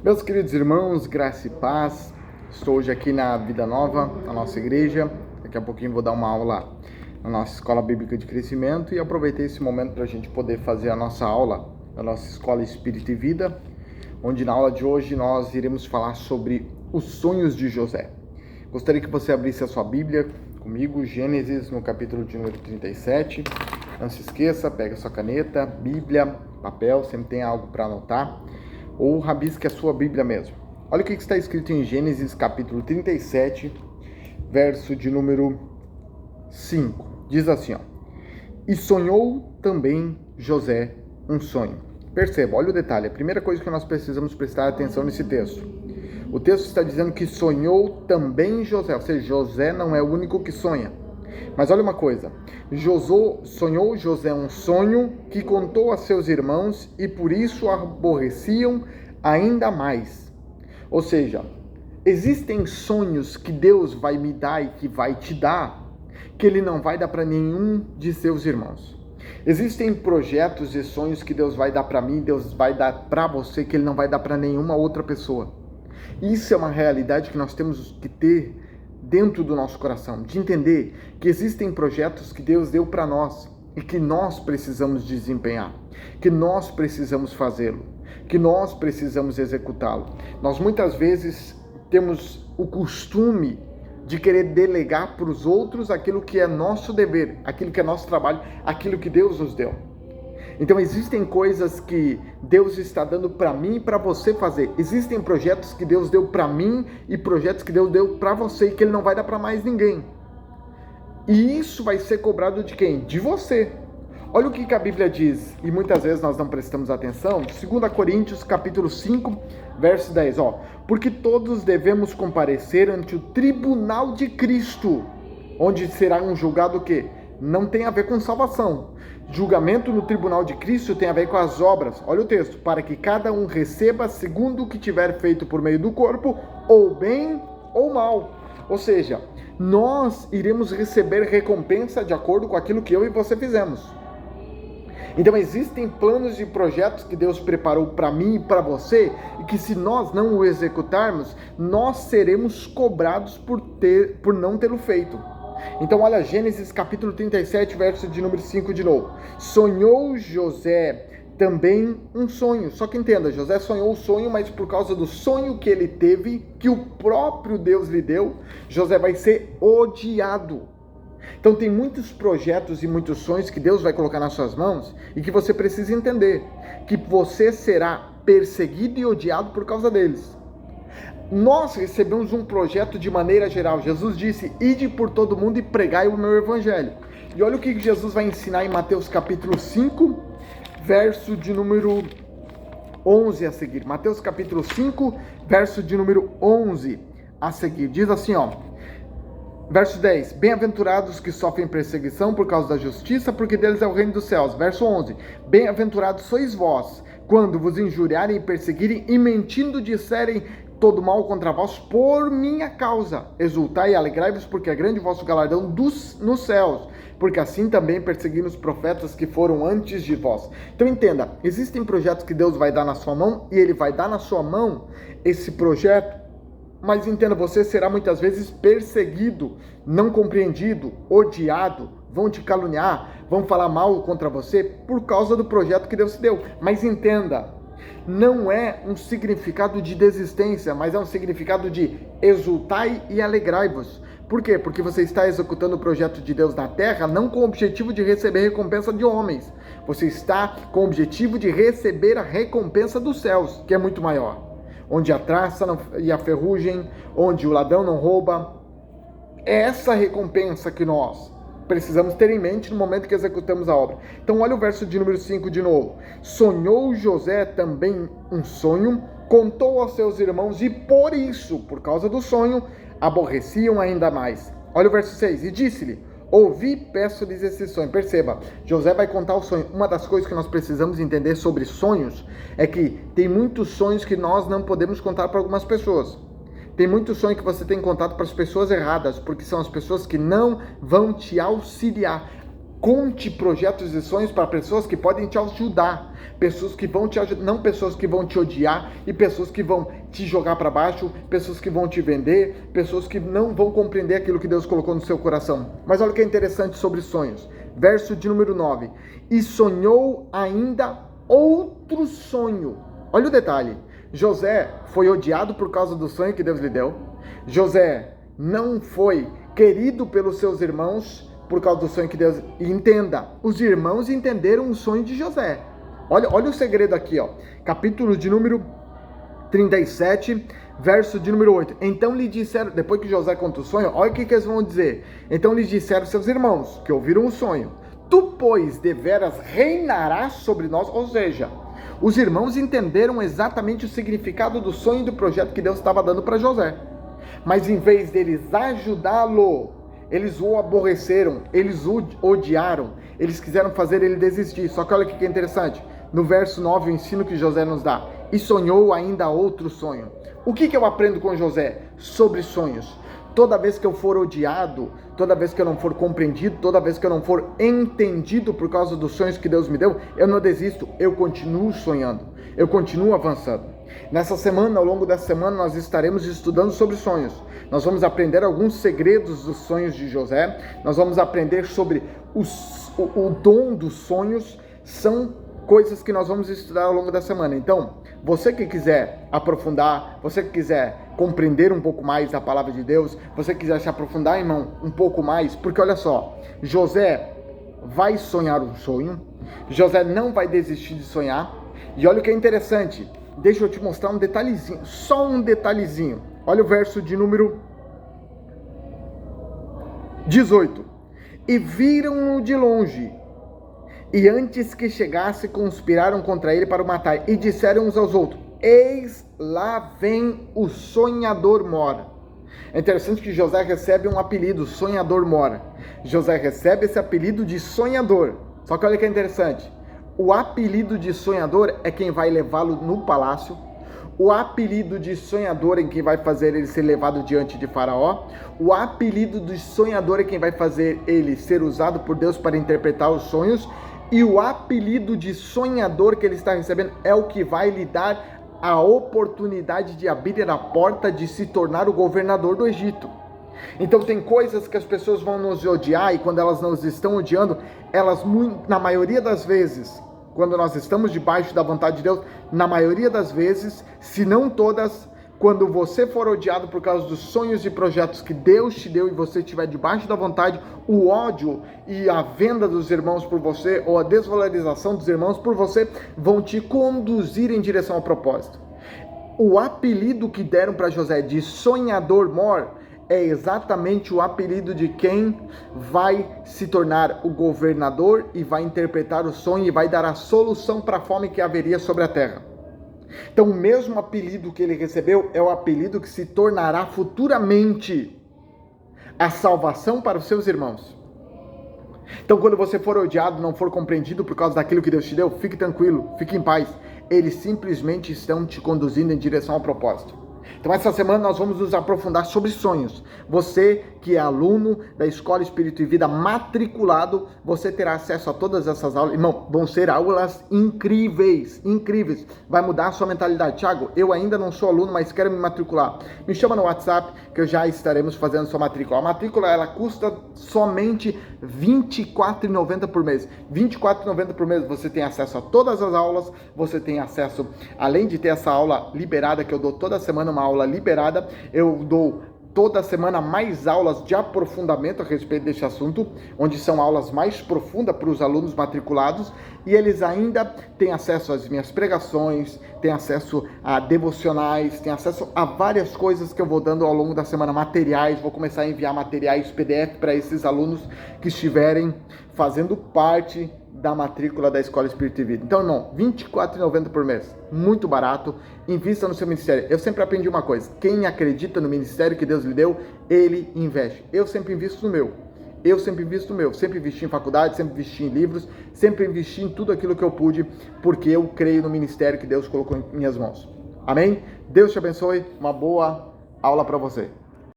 Meus queridos irmãos, graça e paz, estou hoje aqui na Vida Nova, na nossa igreja. Daqui a pouquinho vou dar uma aula na nossa Escola Bíblica de Crescimento e aproveitei esse momento para a gente poder fazer a nossa aula na nossa Escola Espírito e Vida, onde na aula de hoje nós iremos falar sobre os sonhos de José. Gostaria que você abrisse a sua Bíblia comigo, Gênesis, no capítulo de número 37. Não se esqueça, pega a sua caneta, Bíblia, papel, sempre tem algo para anotar. Ou rabisque a sua Bíblia mesmo. Olha o que está escrito em Gênesis capítulo 37, verso de número 5. Diz assim, ó: E sonhou também José um sonho. Perceba, olha o detalhe, a primeira coisa que nós precisamos prestar atenção nesse texto. O texto está dizendo que sonhou também José, ou seja, José não é o único que sonha. Mas olha uma coisa, sonhou José um sonho que contou a seus irmãos e por isso aborreciam ainda mais. Ou seja, existem sonhos que Deus vai me dar e que vai te dar, que Ele não vai dar para nenhum de seus irmãos. Existem projetos e sonhos que Deus vai dar para mim, Deus vai dar para você, que Ele não vai dar para nenhuma outra pessoa. Isso é uma realidade que nós temos que ter dentro do nosso coração, de entender que existem projetos que Deus deu para nós e que nós precisamos desempenhar, que nós precisamos fazê-lo, que nós precisamos executá-lo. Nós muitas vezes temos o costume de querer delegar para os outros aquilo que é nosso dever, aquilo que é nosso trabalho, aquilo que Deus nos deu. Então existem coisas que Deus está dando para mim e para você fazer. Existem projetos que Deus deu para mim e projetos que Deus deu para você e que Ele não vai dar para mais ninguém. E isso vai ser cobrado de quem? De você. Olha o que a Bíblia diz, e muitas vezes nós não prestamos atenção. 2 Coríntios capítulo 5, verso 10. Porque todos devemos comparecer ante o tribunal de Cristo, onde será um julgado o quê? Não tem a ver com salvação. Julgamento no tribunal de Cristo tem a ver com as obras. Olha o texto: para que cada um receba segundo o que tiver feito por meio do corpo, ou bem ou mal. Ou seja, nós iremos receber recompensa de acordo com aquilo que eu e você fizemos. Então existem planos e projetos que Deus preparou para mim e para você, e que se nós não o executarmos, nós seremos cobrados por não tê-lo feito. Então olha Gênesis capítulo 37, verso de número 5 de novo. Sonhou José também um sonho. Só que entenda, José sonhou o sonho, mas por causa do sonho que ele teve, que o próprio Deus lhe deu, José vai ser odiado. Então tem muitos projetos e muitos sonhos que Deus vai colocar nas suas mãos e que você precisa entender que você será perseguido e odiado por causa deles. Nós recebemos um projeto de maneira geral. Jesus disse: ide por todo mundo e pregai o meu evangelho. E olha o que Jesus vai ensinar em Mateus capítulo 5, verso de número 11 a seguir. Mateus capítulo 5, verso de número 11 a seguir. Diz assim, verso 10. Bem-aventurados que sofrem perseguição por causa da justiça, porque deles é o reino dos céus. Verso 11. Bem-aventurados sois vós, quando vos injuriarem e perseguirem e mentindo disserem todo mal contra vós por minha causa. Exultai e alegrai-vos, porque é grande o vosso galardão nos céus, porque assim também perseguiram os profetas que foram antes de vós. Então entenda, existem projetos que Deus vai dar na sua mão, e Ele vai dar na sua mão esse projeto, mas entenda, você será muitas vezes perseguido, não compreendido, odiado, vão te caluniar, vão falar mal contra você por causa do projeto que Deus te deu. Mas entenda, não é um significado de desistência, mas é um significado de exultai e alegrai-vos. Por quê? Porque você está executando o projeto de Deus na terra, não com o objetivo de receber recompensa de homens. Você está com o objetivo de receber a recompensa dos céus, que é muito maior. Onde a traça e a ferrugem, onde o ladrão não rouba. É essa recompensa que nós precisamos ter em mente no momento que executamos a obra. Então olha o verso de número 5 de novo. Sonhou José também um sonho, contou aos seus irmãos e por isso, por causa do sonho, aborreciam ainda mais. Olha o verso 6. E disse-lhe: ouvi, peço-lhes esse sonho. Perceba, José vai contar o sonho. Uma das coisas que nós precisamos entender sobre sonhos é que tem muitos sonhos que nós não podemos contar para algumas pessoas. Tem muito sonho que você tem contato para as pessoas erradas, porque são as pessoas que não vão te auxiliar. Conte projetos e sonhos para pessoas que podem te ajudar, pessoas que vão te ajudar, não pessoas que vão te odiar e pessoas que vão te jogar para baixo, pessoas que vão te vender, pessoas que não vão compreender aquilo que Deus colocou no seu coração. Mas olha o que é interessante sobre sonhos. Verso de número 9. E sonhou ainda outro sonho. Olha o detalhe. José foi odiado por causa do sonho que Deus lhe deu. José não foi querido pelos seus irmãos por causa do sonho que Deus... E entenda, os irmãos entenderam o sonho de José. Olha o segredo aqui, ó. Capítulo de número 37, verso de número 8. Então lhe disseram, depois que José conta o sonho, olha o que eles vão dizer. Então lhe disseram seus irmãos, que ouviram o sonho: tu, pois, deveras reinarás sobre nós. Ou seja, os irmãos entenderam exatamente o significado do sonho e do projeto que Deus estava dando para José. Mas em vez deles ajudá-lo, eles o aborreceram, eles o odiaram, eles quiseram fazer ele desistir. Só que olha o que é interessante, no verso 9, o ensino que José nos dá: e sonhou ainda outro sonho. O que eu aprendo com José sobre sonhos? Toda vez que eu for odiado, toda vez que eu não for compreendido, toda vez que eu não for entendido por causa dos sonhos que Deus me deu, eu não desisto, eu continuo sonhando, eu continuo avançando. Nessa semana, ao longo dessa semana, nós estaremos estudando sobre sonhos. Nós vamos aprender alguns segredos dos sonhos de José. Nós vamos aprender sobre o dom dos sonhos. São coisas que nós vamos estudar ao longo da semana. Então, você que quiser aprofundar, você que quiser compreender um pouco mais a palavra de Deus, você que quiser se aprofundar, irmão, um pouco mais, porque olha só, José vai sonhar um sonho, José não vai desistir de sonhar. E olha o que é interessante, deixa eu te mostrar um detalhezinho, só um detalhezinho. Olha o verso de número 18. E viram-no de longe, e antes que chegasse, conspiraram contra ele para o matar, e disseram uns aos outros: eis lá vem o sonhador mora. É interessante que José recebe um apelido, sonhador mora. José recebe esse apelido de sonhador. Só que olha que é interessante, o apelido de sonhador é quem vai levá-lo no palácio. O apelido de sonhador é quem vai fazer ele ser levado diante de Faraó. O apelido de sonhador é quem vai fazer ele ser usado por Deus para interpretar os sonhos. E o apelido de sonhador que ele está recebendo é o que vai lhe dar a oportunidade de abrir a porta de se tornar o governador do Egito. Então tem coisas que as pessoas vão nos odiar, e quando elas nos estão odiando, elas, na maioria das vezes, quando nós estamos debaixo da vontade de Deus, na maioria das vezes, se não todas, quando você for odiado por causa dos sonhos e projetos que Deus te deu e você estiver debaixo da vontade, o ódio e a venda dos irmãos por você, ou a desvalorização dos irmãos por você, vão te conduzir em direção ao propósito. O apelido que deram para José de sonhador mor é exatamente o apelido de quem vai se tornar o governador e vai interpretar o sonho e vai dar a solução para a fome que haveria sobre a terra. Então, o mesmo apelido que ele recebeu é o apelido que se tornará futuramente a salvação para os seus irmãos. Então, quando você for odiado, não for compreendido por causa daquilo que Deus te deu, fique tranquilo, fique em paz. Eles simplesmente estão te conduzindo em direção ao propósito. Então essa semana nós vamos nos aprofundar sobre sonhos. Você que é aluno da Escola Espírito e Vida matriculado, você terá acesso a todas essas aulas. Irmão, vão ser aulas incríveis, incríveis. Vai mudar a sua mentalidade. Thiago, eu ainda não sou aluno, mas quero me matricular. Me chama no WhatsApp que eu já estaremos fazendo sua matrícula. A matrícula, ela custa somente R$ 24,90 por mês. R$ 24,90 por mês você tem acesso a todas as aulas, você tem acesso, além de ter essa aula liberada, que eu dou toda semana uma aula liberada, eu dou toda semana mais aulas de aprofundamento a respeito desse assunto, onde são aulas mais profundas para os alunos matriculados, e eles ainda têm acesso às minhas pregações, têm acesso a devocionais, têm acesso a várias coisas que eu vou dando ao longo da semana, materiais. Vou começar a enviar materiais PDF para esses alunos que estiverem fazendo parte da matrícula da Escola Espírito e Vida. Então, irmão, R$ 24,90 por mês, muito barato. Invista no seu ministério. Eu sempre aprendi uma coisa: quem acredita no ministério que Deus lhe deu, ele investe. Eu sempre invisto no meu. Sempre investi em faculdade, sempre investi em livros, sempre investi em tudo aquilo que eu pude, porque eu creio no ministério que Deus colocou em minhas mãos. Amém? Deus te abençoe. Uma boa aula para você.